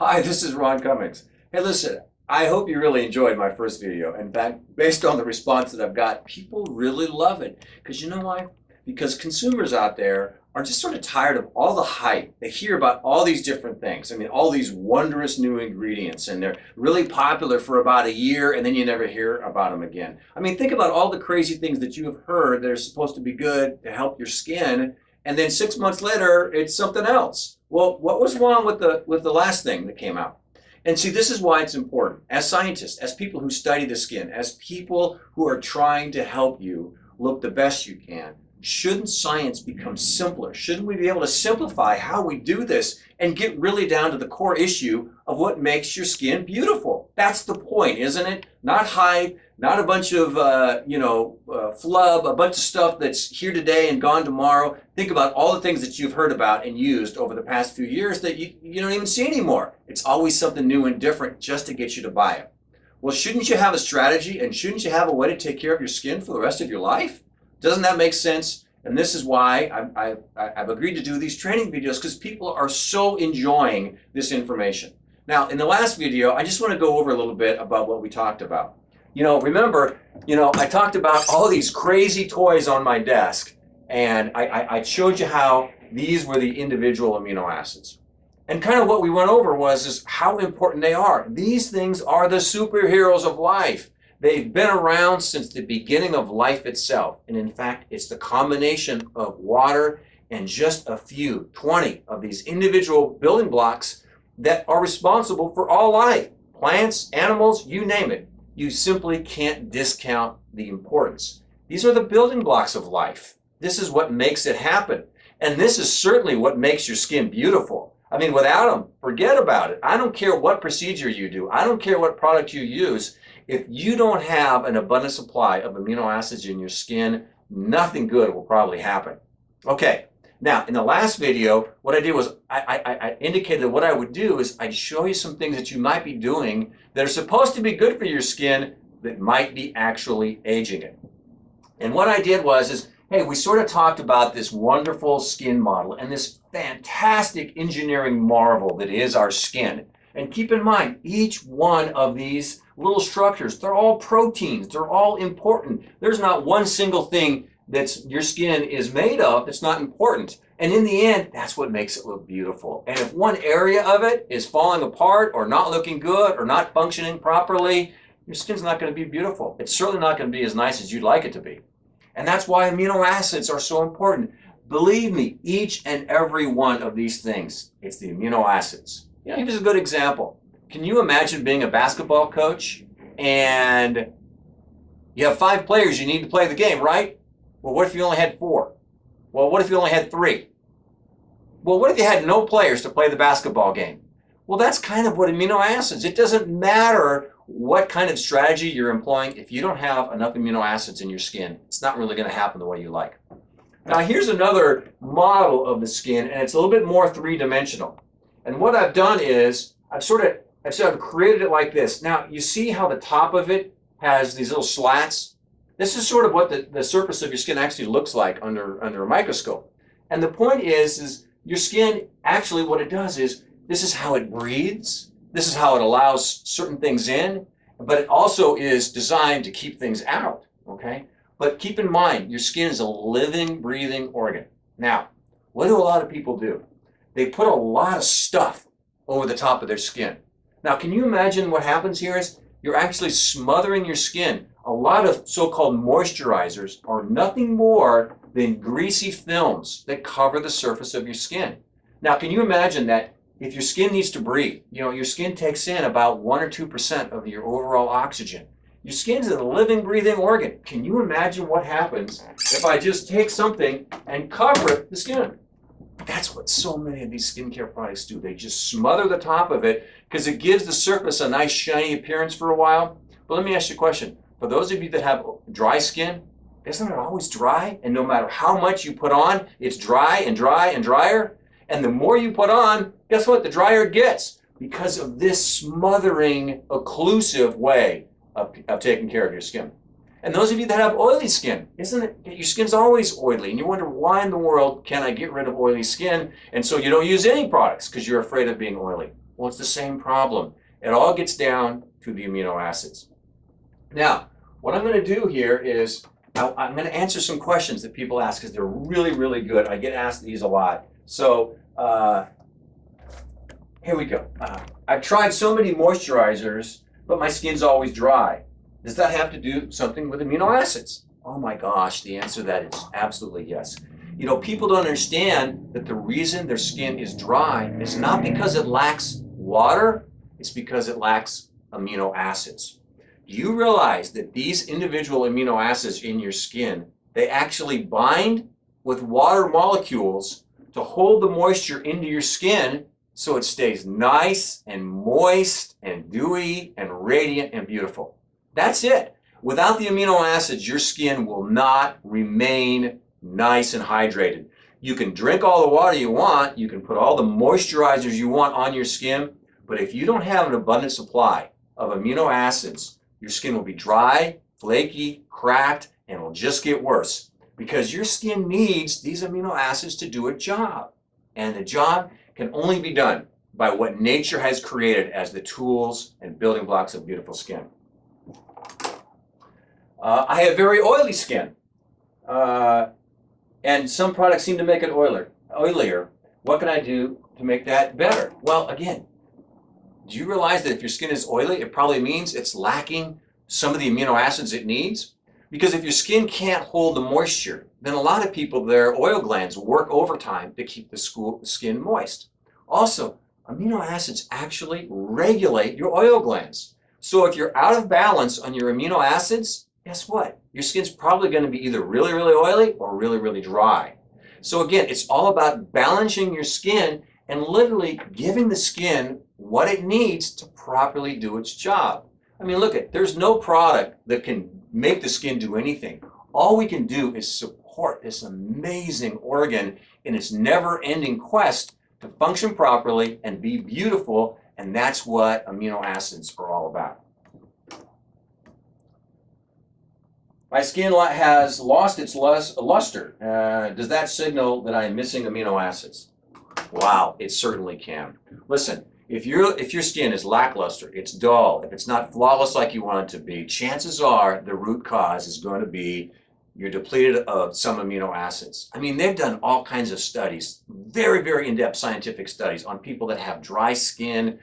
Hi, this is Ron Cummings. Hey, listen, I hope you really enjoyed my first video. In fact, based on the response that I've got, people really love it. Because you know why? Because consumers out there are just sort of tired of all the hype. They hear about all these different things. I mean, all these wondrous new ingredients, and they're really popular for about a year, and then you never hear about them again. I mean, think about all the crazy things that you have heard that are supposed to be good to help your skin, and then 6 months later, it's something else. Well, what was wrong with the last thing that came out? And see, this is why it's important. As scientists, as people who study the skin, as people who are trying to help you look the best you can, shouldn't science become simpler? Shouldn't we be able to simplify how we do this and get really down to the core issue of what makes your skin beautiful? That's the point, isn't it? Not hype, not a bunch of, flub, a bunch of stuff that's here today and gone tomorrow. Think about all the things that you've heard about and used over the past few years that you don't even see anymore. It's always something new and different just to get you to buy it. Well, shouldn't you have a strategy, and shouldn't you have a way to take care of your skin for the rest of your life? Doesn't that make sense? And this is why I've agreed to do these training videos, because people are so enjoying this information. Now, in the last video, I just want to go over a little bit about what we talked about. Remember, I talked about all these crazy toys on my desk, and I showed you how these were the individual amino acids. And kind of what we went over is how important they are. These things are the superheroes of life. They've been around since the beginning of life itself. And in fact, it's the combination of water and just a few, 20 of these individual building blocks that are responsible for all life. Plants, animals, you name it. You simply can't discount the importance. These are the building blocks of life. This is what makes it happen. And this is certainly what makes your skin beautiful. I mean, without them, forget about it. I don't care what procedure you do. I don't care what product you use. If you don't have an abundant supply of amino acids in your skin, nothing good will probably happen. Okay, now in the last video, what I did was I indicated that what I would do is I'd show you some things that you might be doing that are supposed to be good for your skin that might be actually aging it. And what I did was, hey, we sort of talked about this wonderful skin model and this fantastic engineering marvel that is our skin. And keep in mind, each one of these little structures, they're all proteins, they're all important. There's not one single thing that your skin is made of that's not important. And in the end, that's what makes it look beautiful. And if one area of it is falling apart or not looking good or not functioning properly, your skin's not going to be beautiful. It's certainly not going to be as nice as you'd like it to be. And that's why amino acids are so important. Believe me, each and every one of these things, it's the amino acids. Here's a good example. Can you imagine being a basketball coach and you have 5 players you need to play the game, right? Well, what if you only had 4? Well, what if you only had 3? Well, what if you had no players to play the basketball game? Well, that's kind of what amino acids. It doesn't matter what kind of strategy you're employing. If you don't have enough amino acids in your skin, it's not really going to happen the way you like. Now, here's another model of the skin, and it's a little bit more three-dimensional. And what I've done is I've created it like this. Now, you see how the top of it has these little slats? This is sort of what the surface of your skin actually looks like under a microscope. And the point is your skin, actually what it does is, this is how it breathes. This is how it allows certain things in, but it also is designed to keep things out, okay? But keep in mind, your skin is a living, breathing organ. Now, what do a lot of people do? They put a lot of stuff over the top of their skin. Now, can you imagine what happens here is you're actually smothering your skin. A lot of so-called moisturizers are nothing more than greasy films that cover the surface of your skin. Now, can you imagine that if your skin needs to breathe, your skin takes in about 1 or 2% of your overall oxygen. Your skin's a living, breathing organ. Can you imagine what happens if I just take something and cover the skin? That's what so many of these skincare products do. They just smother the top of it because it gives the surface a nice shiny appearance for a while. But let me ask you a question. For those of you that have dry skin, isn't it always dry? And no matter how much you put on, it's dry and dry and drier. And the more you put on, guess what? The drier it gets because of this smothering, occlusive way of taking care of your skin. And those of you that have oily skin, isn't it? Your skin's always oily, and you wonder why in the world can I get rid of oily skin? And so you don't use any products because you're afraid of being oily. Well, it's the same problem. It all gets down to the amino acids. Now, what I'm going to do here is I'm going to answer some questions that people ask because they're really, really good. I get asked these a lot. So here we go. I've tried so many moisturizers, but my skin's always dry. Does that have to do something with amino acids? Oh my gosh, the answer to that is absolutely yes. You know, people don't understand that the reason their skin is dry is not because it lacks water, it's because it lacks amino acids. Do you realize that these individual amino acids in your skin, they actually bind with water molecules to hold the moisture into your skin so it stays nice and moist and dewy and radiant and beautiful? That's it. Without the amino acids, your skin will not remain nice and hydrated. You can drink all the water you want, you can put all the moisturizers you want on your skin, but if you don't have an abundant supply of amino acids, your skin will be dry, flaky, cracked, and will just get worse because your skin needs these amino acids to do a job. And the job can only be done by what nature has created as the tools and building blocks of beautiful skin. I have very oily skin, and some products seem to make it oilier. What can I do to make that better? Well, again, do you realize that if your skin is oily, it probably means it's lacking some of the amino acids it needs? Because if your skin can't hold the moisture, then a lot of people, their oil glands work overtime to keep the skin moist. Also, amino acids actually regulate your oil glands. So if you're out of balance on your amino acids, guess what? Your skin's probably going to be either really, really oily or really, really dry. So again, it's all about balancing your skin and literally giving the skin what it needs to properly do its job. I mean, look there's no product that can make the skin do anything. All we can do is support this amazing organ in its never-ending quest to function properly and be beautiful, and that's what amino acids are all about. My skin has lost its luster. Does that signal that I'm missing amino acids? Wow, it certainly can. Listen, if your skin is lackluster, it's dull, if it's not flawless like you want it to be, chances are the root cause is going to be you're depleted of some amino acids. I mean, they've done all kinds of studies, very, very in-depth scientific studies on people that have dry skin,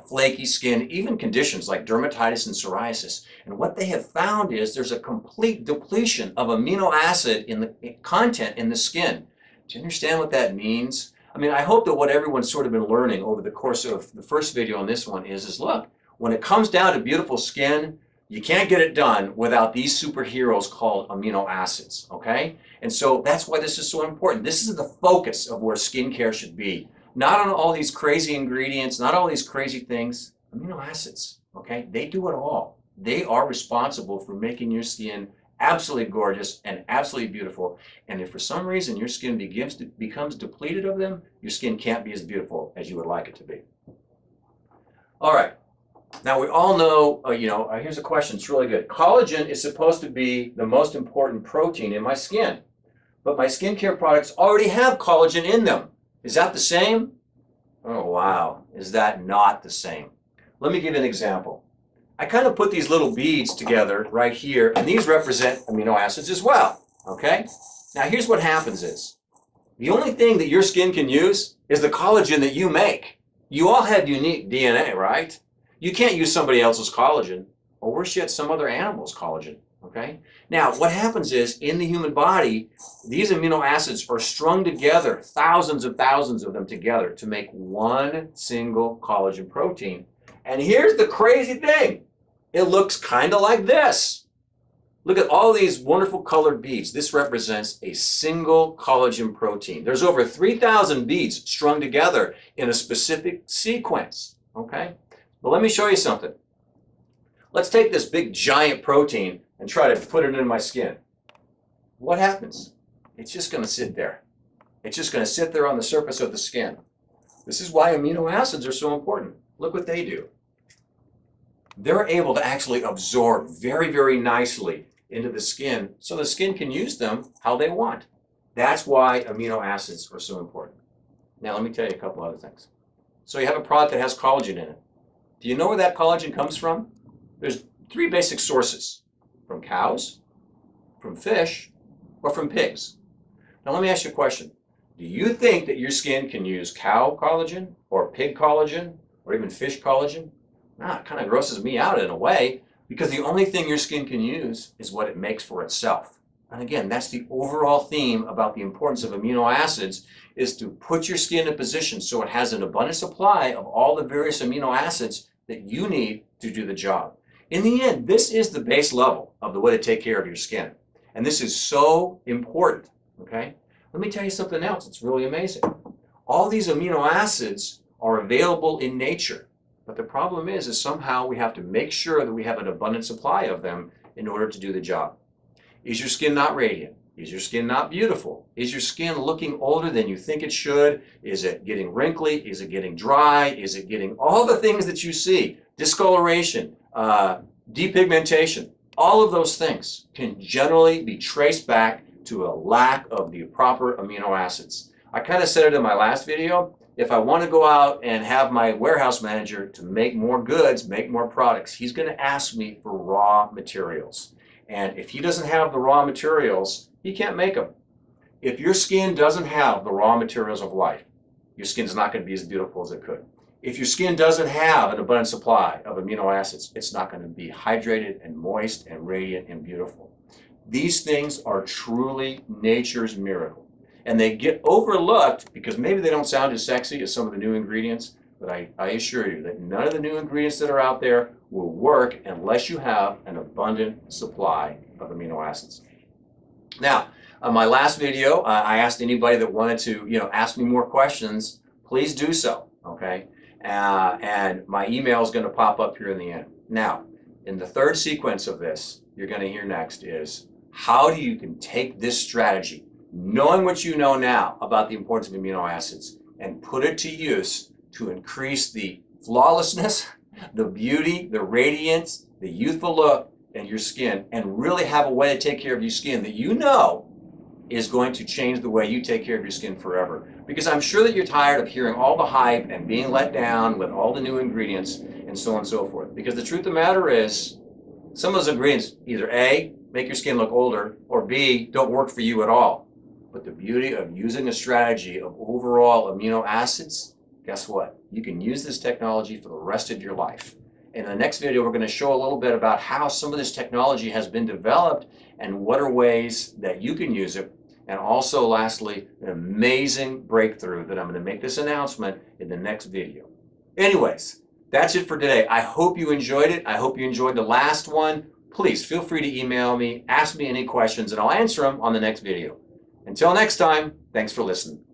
flaky skin, even conditions like dermatitis and psoriasis. And what they have found is there's a complete depletion of amino acid in the content in the skin. Do you understand what that means? I mean, I hope that what everyone's sort of been learning over the course of the first video and this one is look, when it comes down to beautiful skin, you can't get it done without these superheroes called amino acids, okay? And so that's why this is so important. This is the focus of where skincare should be. Not on all these crazy ingredients, not all these crazy things. Amino acids, okay? They do it all. They are responsible for making your skin absolutely gorgeous and absolutely beautiful. And if for some reason your skin becomes depleted of them, your skin can't be as beautiful as you would like it to be. All right. Now, we all know, here's a question, it's really good. Collagen is supposed to be the most important protein in my skin, but my skincare products already have collagen in them. Is that the same? Oh, wow. Is that not the same? Let me give you an example. I kind of put these little beads together right here, and these represent amino acids as well, okay? Now, here's what happens is, the only thing that your skin can use is the collagen that you make. You all have unique DNA, right? You can't use somebody else's collagen, or worse yet, some other animal's collagen, okay? Now, what happens is, in the human body, these amino acids are strung together, thousands of them together, to make one single collagen protein. And here's the crazy thing. It looks kind of like this. Look at all these wonderful colored beads. This represents a single collagen protein. There's over 3,000 beads strung together in a specific sequence, okay? But let me show you something. Let's take this big giant protein and try to put it in my skin. What happens? It's just going to sit there. It's just going to sit there on the surface of the skin. This is why amino acids are so important. Look what they do. They're able to actually absorb very, very nicely into the skin so the skin can use them how they want. That's why amino acids are so important. Now let me tell you a couple other things. So you have a product that has collagen in it. Do you know where that collagen comes from? There's three basic sources: from cows, from fish, or from pigs. Now let me ask you a question. Do you think that your skin can use cow collagen or pig collagen or even fish collagen? It kind of grosses me out in a way, because the only thing your skin can use is what it makes for itself. And again, that's the overall theme about the importance of amino acids, is to put your skin in a position so it has an abundant supply of all the various amino acids that you need to do the job. In the end, this is the base level of the way to take care of your skin. And this is so important, okay? Let me tell you something else. It's really amazing. All these amino acids are available in nature. But the problem is somehow we have to make sure that we have an abundant supply of them in order to do the job. Is your skin not radiant? Is your skin not beautiful? Is your skin looking older than you think it should? Is it getting wrinkly? Is it getting dry? Is it getting all the things that you see? Discoloration, depigmentation, all of those things can generally be traced back to a lack of the proper amino acids. I kind of said it in my last video. If I want to go out and have my warehouse manager to make more goods, make more products, he's going to ask me for raw materials. And if he doesn't have the raw materials, he can't make them. If your skin doesn't have the raw materials of life, your skin's not going to be as beautiful as it could. If your skin doesn't have an abundant supply of amino acids, it's not going to be hydrated and moist and radiant and beautiful. These things are truly nature's miracle. And they get overlooked because maybe they don't sound as sexy as some of the new ingredients, but I assure you that none of the new ingredients that are out there will work unless you have an abundant supply of amino acids. Now, on my last video, I asked anybody that wanted to, ask me more questions, please do so, okay? And my email is going to pop up here in the end. Now, in the third sequence of this, you're going to hear next is how you can take this strategy, knowing what you know now about the importance of amino acids, and put it to use to increase the flawlessness, the beauty, the radiance, the youthful look in your skin, and really have a way to take care of your skin that you know is going to change the way you take care of your skin forever. Because I'm sure that you're tired of hearing all the hype and being let down with all the new ingredients and so on and so forth. Because the truth of the matter is, some of those ingredients either A, make your skin look older, or B, don't work for you at all. But the beauty of using a strategy of overall amino acids, guess what? You can use this technology for the rest of your life. In the next video, we're going to show a little bit about how some of this technology has been developed and what are ways that you can use it. And also, lastly, an amazing breakthrough that I'm going to make this announcement in the next video. Anyways, that's it for today. I hope you enjoyed it. I hope you enjoyed the last one. Please feel free to email me, ask me any questions, and I'll answer them on the next video. Until next time, thanks for listening.